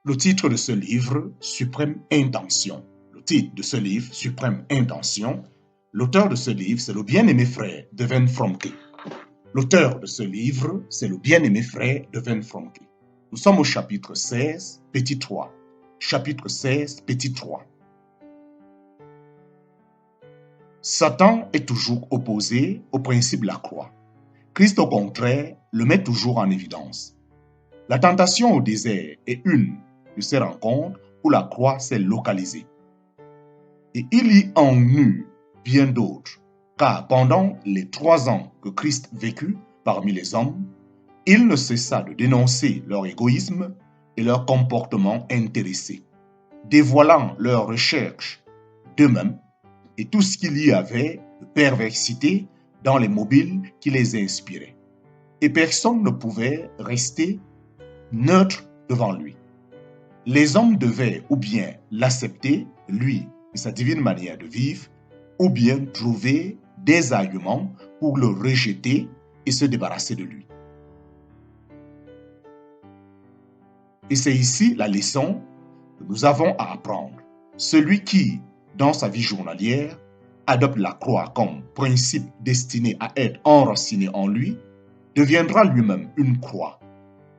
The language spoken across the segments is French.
Le titre de ce livre, Suprême Intention. Le titre de ce livre, Suprême Intention, l'auteur de ce livre, c'est le bien-aimé frère Devin Fromke. L'auteur de ce livre, c'est le bien-aimé frère Devin Fromke. Nous sommes au chapitre 16, petit 3. Chapitre 16, petit 3. Satan est toujours opposé au principe de la croix. Christ, au contraire, le met toujours en évidence. La tentation au désert est une de ces rencontres où la croix s'est localisée. Et il y en eut bien d'autres, car pendant les 3 ans que Christ vécut parmi les hommes, il ne cessa de dénoncer leur égoïsme et leur comportement intéressé, dévoilant leur recherche d'eux-mêmes et tout ce qu'il y avait de perversité dans les mobiles qui les inspiraient. Et personne ne pouvait rester neutre devant lui. Les hommes devaient ou bien l'accepter, lui et sa divine manière de vivre, ou bien trouver des arguments pour le rejeter et se débarrasser de lui. Et c'est ici la leçon que nous avons à apprendre. Celui qui, dans sa vie journalière, adopte la croix comme principe destiné à être enraciné en lui, deviendra lui-même une croix,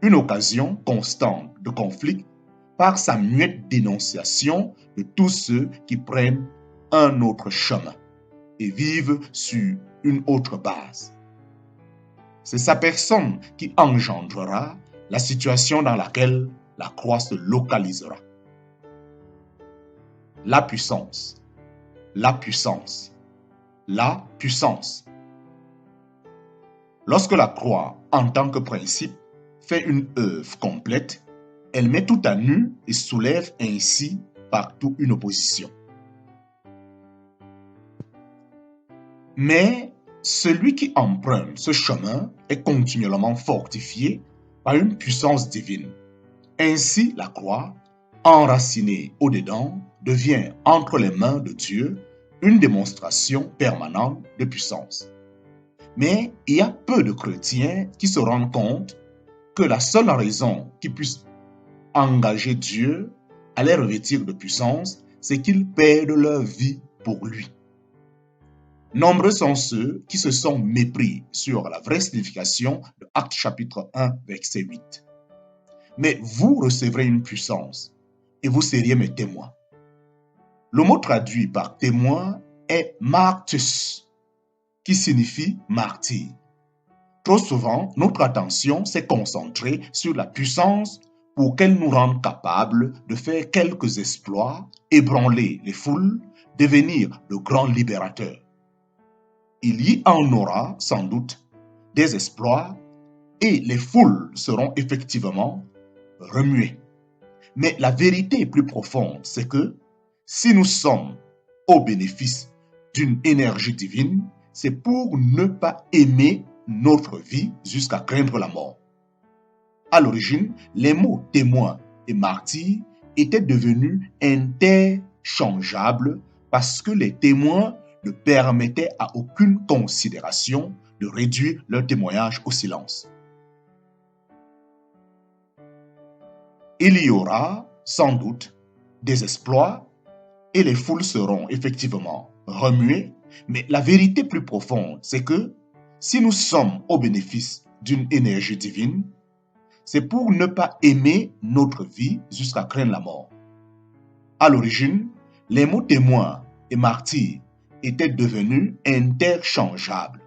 une occasion constante de conflit par sa muette dénonciation de tous ceux qui prennent un autre chemin et vivent sur une autre base. C'est sa personne qui engendrera la situation dans laquelle la croix se localisera. La puissance, la puissance, la puissance. Lorsque la croix, en tant que principe, fait une œuvre complète, elle met tout à nu et soulève ainsi partout une opposition. Mais celui qui emprunte ce chemin est continuellement fortifié par une puissance divine. Ainsi, la croix, enracinée au-dedans, devient entre les mains de Dieu une démonstration permanente de puissance. Mais il y a peu de chrétiens qui se rendent compte que la seule raison qui puisse engager Dieu à les revêtir de puissance, c'est qu'ils perdent leur vie pour lui. Nombreux sont ceux qui se sont mépris sur la vraie signification de Actes chapitre 1, verset 8. Mais vous recevrez une puissance et vous seriez mes témoins. Le mot traduit par témoin est martus, qui signifie martyr. Trop souvent, notre attention s'est concentrée sur la puissance pour qu'elle nous rende capables de faire quelques exploits, ébranler les foules, devenir de grands libérateurs. Il y en aura sans doute des exploits et les foules seront effectivement remuées. Mais la vérité plus profonde, c'est que si nous sommes au bénéfice d'une énergie divine, c'est pour ne pas aimer notre vie jusqu'à craindre la mort. À l'origine, les mots témoin et martyr étaient devenus interchangeables parce que les témoins ne permettaient à aucune considération de réduire leur témoignage au silence. Il y aura sans doute des exploits et les foules seront effectivement remuées, mais la vérité plus profonde, c'est que si nous sommes au bénéfice d'une énergie divine, c'est pour ne pas aimer notre vie jusqu'à craindre la mort. À l'origine, les mots témoin et martyr étaient devenus interchangeables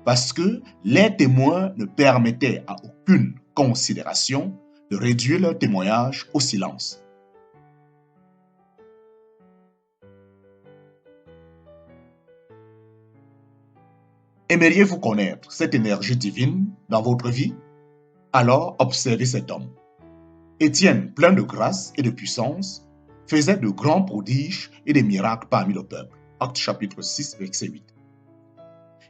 parce que les témoins ne permettaient à aucune considération de réduire leur témoignage au silence. Aimeriez-vous connaître cette énergie divine dans votre vie? Alors observez cet homme. Étienne, plein de grâce et de puissance, faisait de grands prodiges et des miracles parmi le peuple. Actes chapitre 6, verset 8.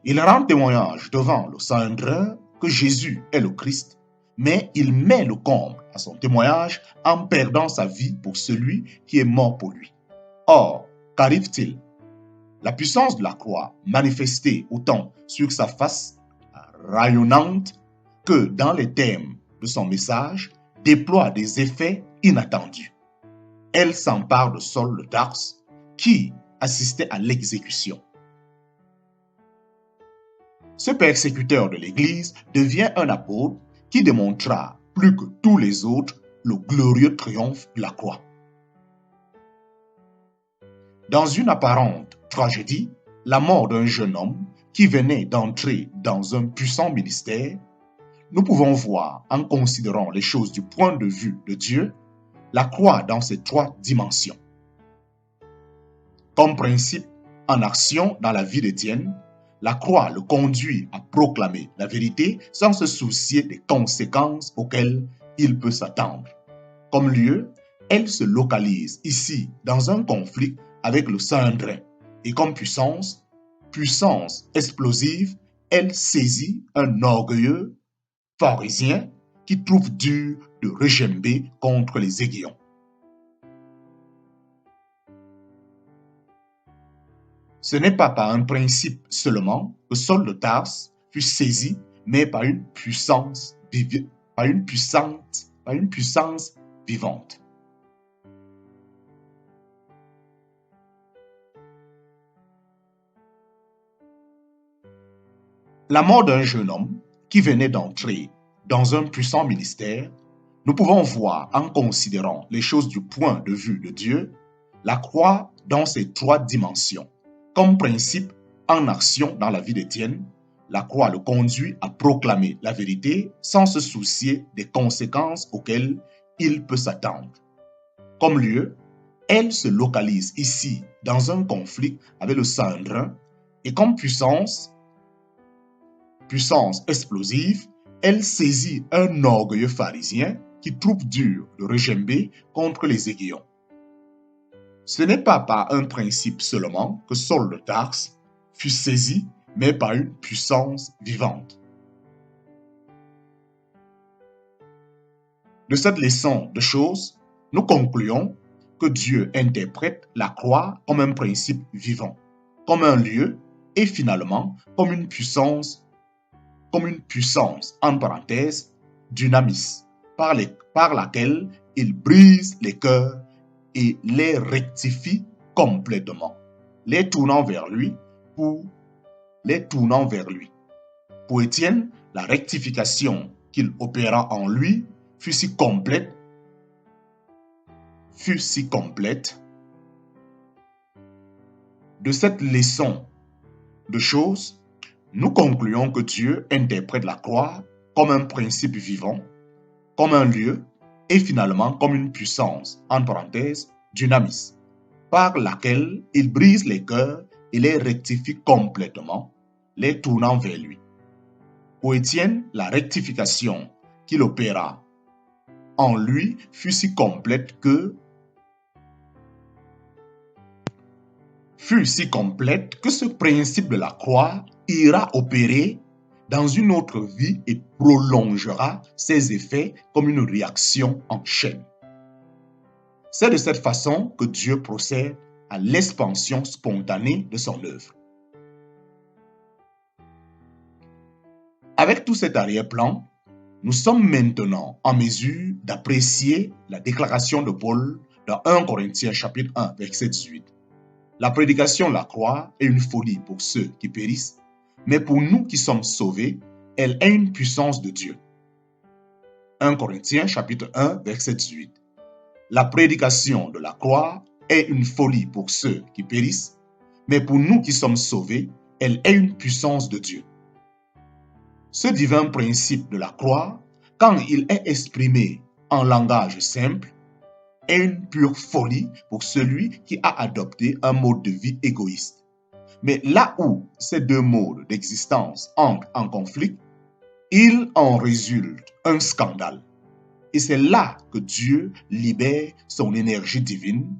Il rend témoignage devant le Sanhédrin que Jésus est le Christ, mais il met le comble à son témoignage en perdant sa vie pour celui qui est mort pour lui. Or, qu'arrive-t-il? La puissance de la croix, manifestée autant sur sa face rayonnante que dans les termes de son message, déploie des effets inattendu. Elle s'empare de Saul de Tarse, qui assistait à l'exécution. Ce persécuteur de l'Église devient un apôtre qui démontra plus que tous les autres le glorieux triomphe de la croix. Dans une apparente tragédie, la mort d'un jeune homme qui venait d'entrer dans un puissant ministère, nous pouvons voir, en considérant les choses du point de vue de Dieu, la croix dans ses trois dimensions. Comme principe en action dans la vie d'Étienne, la croix le conduit à proclamer la vérité sans se soucier des conséquences auxquelles il peut s'attendre. Comme lieu, elle se localise ici dans un conflit avec le Saint-André et comme puissance explosive, elle saisit un orgueilleux pharisien qui trouve dur de regimber contre les aiguillons. Ce n'est pas par un principe seulement que Saul de Tarse fut saisi, mais par une puissance vivante. La mort d'un jeune homme qui venait d'entrer dans un puissant ministère, nous pouvons voir, en considérant les choses du point de vue de Dieu, la croix dans ses trois dimensions. Comme principe en action dans la vie d'Étienne, la croix le conduit à proclamer la vérité sans se soucier des conséquences auxquelles il peut s'attendre. Comme lieu, elle se localise ici dans un conflit avec le Saint-André et comme puissance explosive, elle saisit un orgueilleux pharisien qui trouve dur de regimber contre les aiguillons. Ce n'est pas par un principe seulement que Saul de Tarse fut saisi, mais par une puissance vivante. De cette leçon de choses, nous concluons que Dieu interprète la croix comme un principe vivant, comme un lieu et finalement comme une puissance, en parenthèse, dynamis, par laquelle il brise les cœurs et les rectifie complètement, les tournant vers lui. Pour Étienne, la rectification qu'il opéra en lui fut si complète. De cette leçon de choses, nous concluons que Dieu interprète la croix comme un principe vivant, comme un lieu et finalement comme une puissance, en parenthèse, dynamis, par laquelle il brise les cœurs et les rectifie complètement, les tournant vers lui. Pour Étienne, la rectification qu'il opéra en lui fut si complète que ce principe de la croix ira opérer dans une autre vie et prolongera ses effets comme une réaction en chaîne. C'est de cette façon que Dieu procède à l'expansion spontanée de son œuvre. Avec tout cet arrière-plan, nous sommes maintenant en mesure d'apprécier la déclaration de Paul dans 1 Corinthiens chapitre 1, verset 18. La prédication de la croix est une folie pour ceux qui périssent, mais pour nous qui sommes sauvés, elle est une puissance de Dieu. 1 Corinthiens chapitre 1, verset 18. La prédication de la croix est une folie pour ceux qui périssent, mais pour nous qui sommes sauvés, elle est une puissance de Dieu. Ce divin principe de la croix, quand il est exprimé en langage simple, est une pure folie pour celui qui a adopté un mode de vie égoïste. Mais là où ces deux modes d'existence entrent en conflit, il en résulte un scandale. Et c'est là que Dieu libère son énergie divine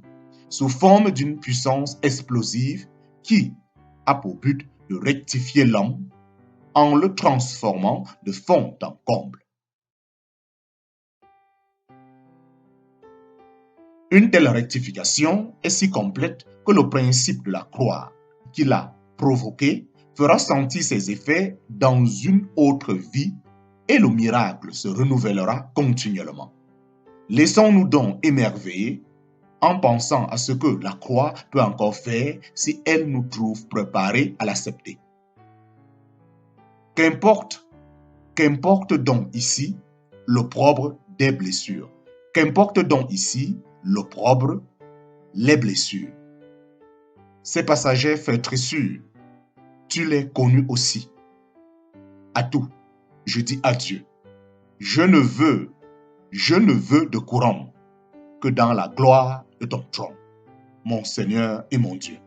sous forme d'une puissance explosive qui a pour but de rectifier l'homme en le transformant de fond en comble. Une telle rectification est si complète que le principe de la croix qui l'a provoqué fera sentir ses effets dans une autre vie et le miracle se renouvellera continuellement. Laissons-nous donc émerveiller en pensant à ce que la croix peut encore faire si elle nous trouve préparés à l'accepter. Qu'importe donc ici l'opprobre des blessures. Qu'importe donc ici l'opprobre, les blessures. Ces passagers flétrissures, tu les connus aussi. À tout, je dis adieu. Je ne veux de couronne que dans la gloire de ton trône, mon Seigneur et mon Dieu.